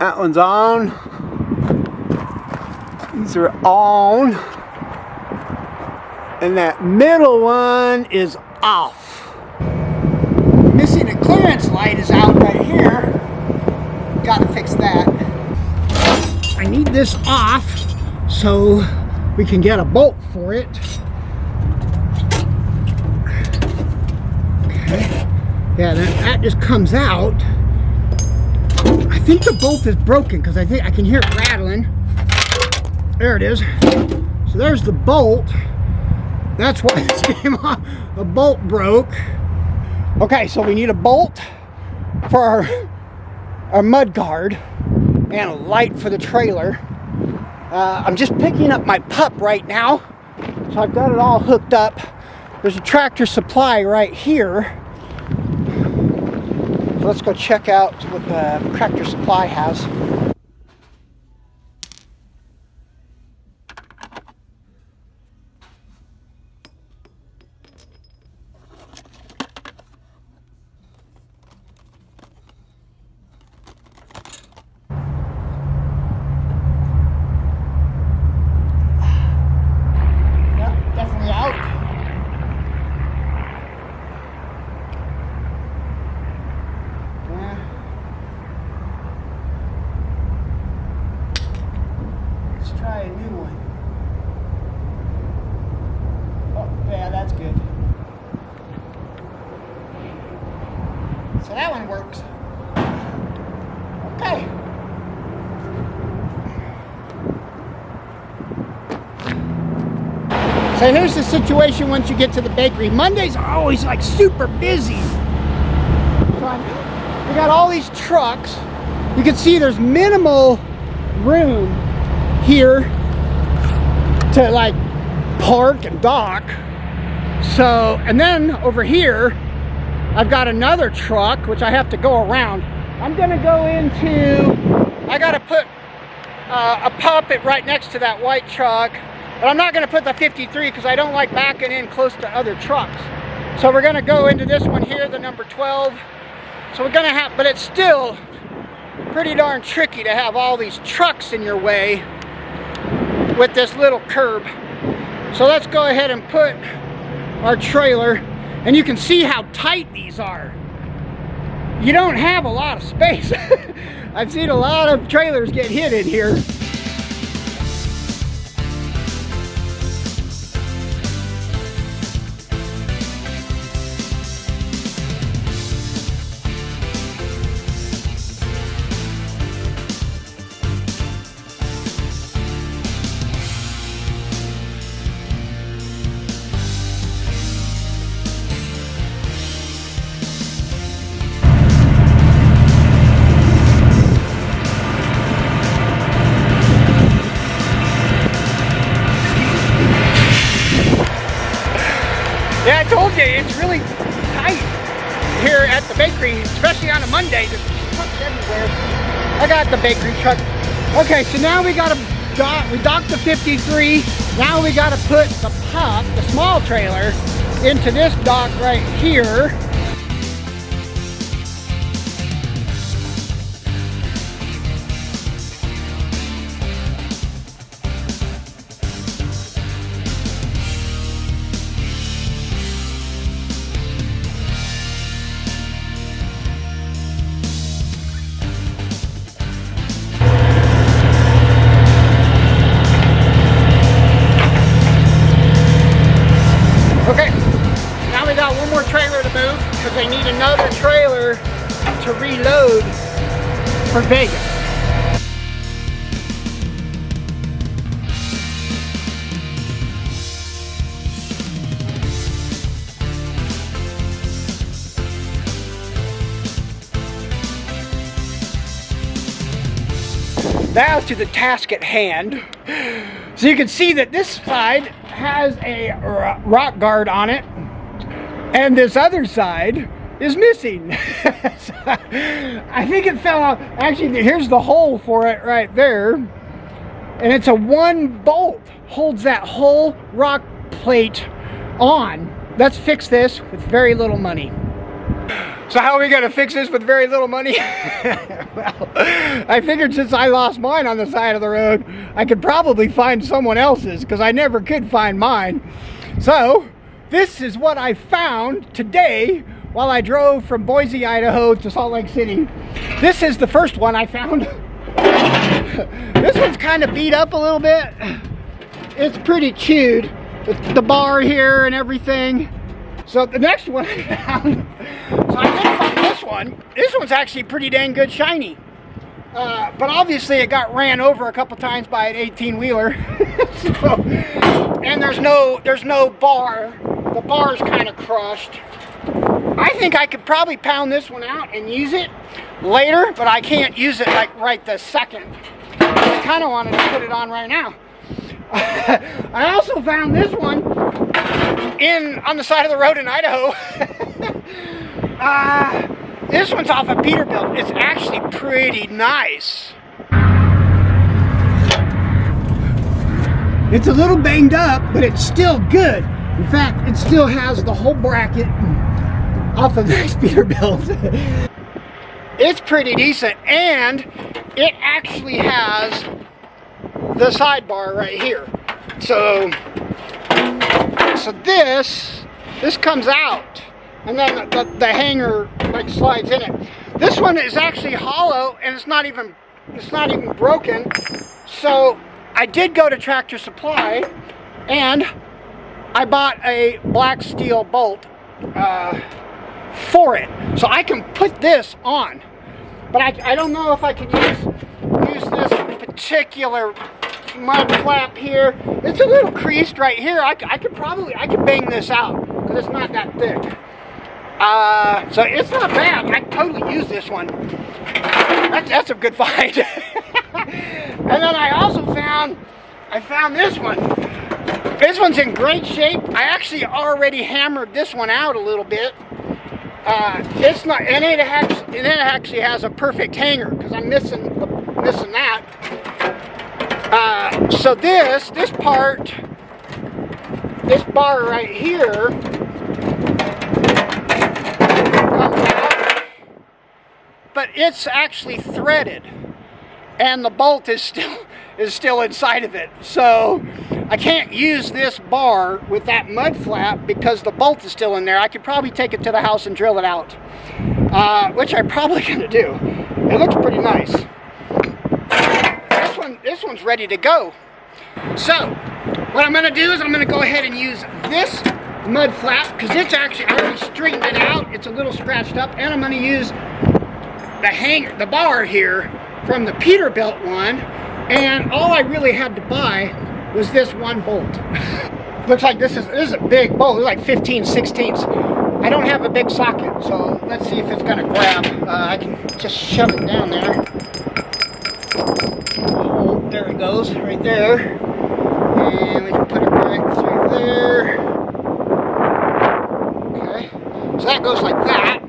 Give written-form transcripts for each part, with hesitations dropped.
That one's on. These are on. And that middle one is off. Missing a clearance light is out right here. Gotta fix that. I need this off so we can get a bolt for it. Okay. Yeah, that just comes out. I think the bolt is broken because I think I can hear it rattling. There it is. So there's the bolt. That's why this came off. The bolt broke. Okay, so we need a bolt for our mud guard and a light for the trailer. I'm just picking up my pup right now. So I've got it all hooked up. There's a Tractor Supply right here. So let's go check out what the Tractor Supply has. Try a new one. Oh, yeah, that's good. So that one works. Okay. So here's the situation once you get to the bakery. Mondays are always like super busy. So we got all these trucks. You can see there's minimal room here to like park and dock. So, and then over here I've got another truck which I have to go around. I'm gonna go into, I gotta put a puppet right next to that white truck, but I'm not gonna put the 53 because I don't like backing in close to other trucks. So we're gonna go into this one here, the number 12. So we're gonna have, but it's still pretty darn tricky to have all these trucks in your way with this little curb. So let's go ahead and put our trailer, and you can see how tight these are. You don't have a lot of space. I've seen a lot of trailers get hit in here. Yeah, I told you, it's really tight here at the bakery, especially on a Monday. There's trucks everywhere. I got the bakery truck. Okay, so now we gotta we docked the 53. Now we gotta put the pup, the small trailer, into this dock right here. Okay, now we got one more trailer to move because they need another trailer to reload for Vegas. Now to the task at hand. So you can see that this side has a rock guard on it, and this other side is missing. I think it fell out. Actually, here's the hole for it right there, and it's a one bolt holds that whole rock plate on. Let's fix this with very little money. So how are we gonna fix this with very little money? Well, I figured since I lost mine on the side of the road, I could probably find someone else's, because I never could find mine. So this is what I found today while I drove from Boise, Idaho to Salt Lake City. This is the first one I found. This one's kind of beat up a little bit. It's pretty chewed, the bar here and everything. So the next one I found, so I did find this one. This one's actually pretty dang good shiny. But obviously it got ran over a couple times by an 18-wheeler. So, and there's no bar. The bar's kind of crushed. I think I could probably pound this one out and use it later, but I can't use it like right this second. I kind of wanted to put it on right now. I also found this one on the side of the road in Idaho. This one's off of Peterbilt. It's actually pretty nice. It's a little banged up, but it's still good. In fact, it still has the whole bracket off of this Peterbilt. It's pretty decent, and it actually has the sidebar right here. So this comes out, and then the hanger like slides in it. This one is actually hollow, and it's not even broken. So I did go to Tractor Supply, and I bought a black steel bolt for it, so I can put this on. But I don't know if I can use this particular mud flap here. It's a little creased right here. I could bang this out because it's not that thick. So it's not bad. I totally use this one. That's a good find. And then I also found this one. This one's in great shape. I actually already hammered this one out a little bit. It's not, and it actually has a perfect hanger because I'm missing that. So this bar right here comes out, but it's actually threaded, and the bolt is still inside of it. So I can't use this bar with that mud flap because the bolt is still in there. I could probably take it to the house and drill it out, which I'm probably gonna do. It looks pretty nice. This one's ready to go. So what I'm gonna do is I'm gonna go ahead and use this mud flap because it's actually, I already straightened it out. It's a little scratched up, and I'm gonna use the bar here from the Peterbilt one, and all I really had to buy was this one bolt. Looks like this is a big bolt. It's like 15/16. I don't have a big socket, so let's see if it's gonna grab. I can just shove it down there. Oh, there it goes, right there. And we can put it right through there. Okay, so that goes like that.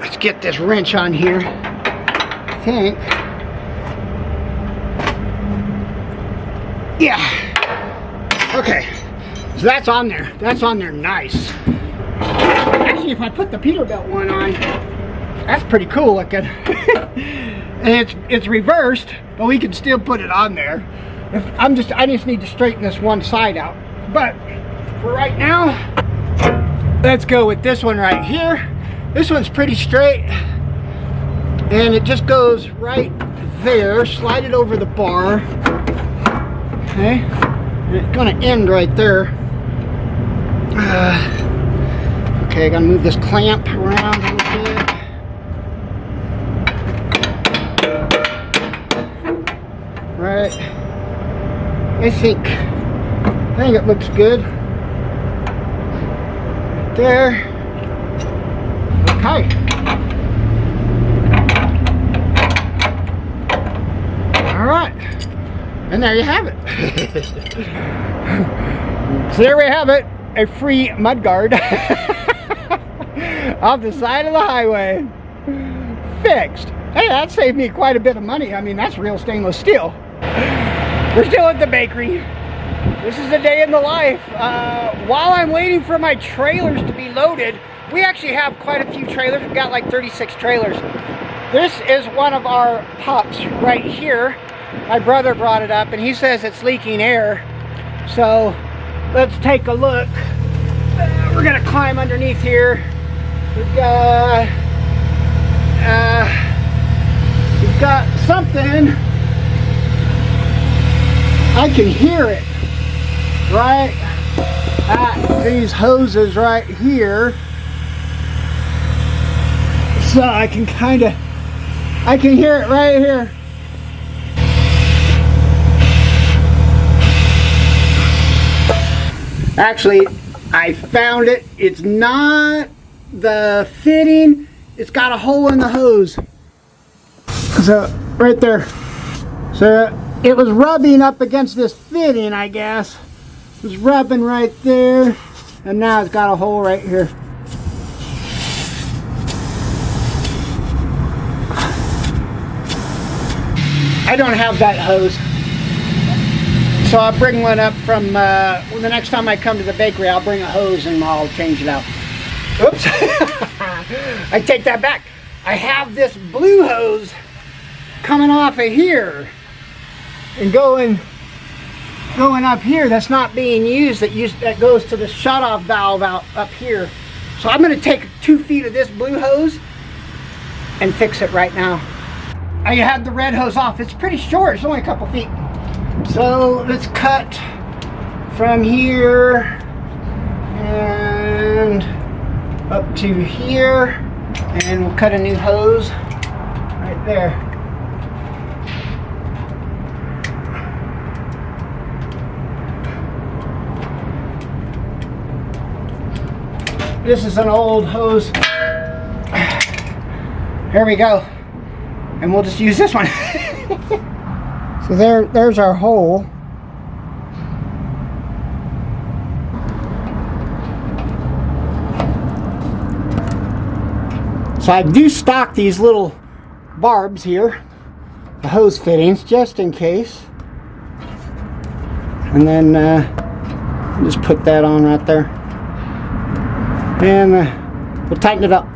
Let's get this wrench on here, I think. Yeah. Okay, so that's on there. That's on there nice. Actually, if I put the Peterbilt one on, that's pretty cool looking. And it's reversed, but we can still put it on there. I just need to straighten this one side out. But for right now, let's go with this one right here. This one's pretty straight, and it just goes right there. Slide it over the bar. Okay, and it's gonna end right there. Okay, I gotta move this clamp around a little bit. Right, I think it looks good. Right there. Okay. All right. And there you have it. So there we have it, a free mud guard off the side of the highway. Fixed. Hey, that saved me quite a bit of money. I mean, that's real stainless steel. We're still at the bakery. This is a day in the life. While I'm waiting for my trailers to be loaded, we actually have quite a few trailers. We've got like 36 trailers. This is one of our pups right here. My brother brought it up and he says it's leaking air. So let's take a look. We're gonna climb underneath here. We've got something. I can hear it right at these hoses right here. So I can hear it right here. Actually, I found it. It's not the fitting. It's got a hole in the hose. So, right there. So, it was rubbing up against this fitting, I guess. It was rubbing right there. And now it's got a hole right here. I don't have that hose. So I'll bring one up from, the next time I come to the bakery, I'll bring a hose and I'll change it out. Oops. I take that back. I have this blue hose coming off of here and going up here. That's not being used. That goes to the shutoff valve out up here. So I'm going to take 2 feet of this blue hose and fix it right now. I had the red hose off. It's pretty short. It's only a couple feet. So let's cut from here and up to here, and we'll cut a new hose right there. This is an old hose. Here we go. And we'll just use this one. So there's our hole. So I do stock these little barbs here, the hose fittings, just in case. And then just put that on right there. And we'll tighten it up.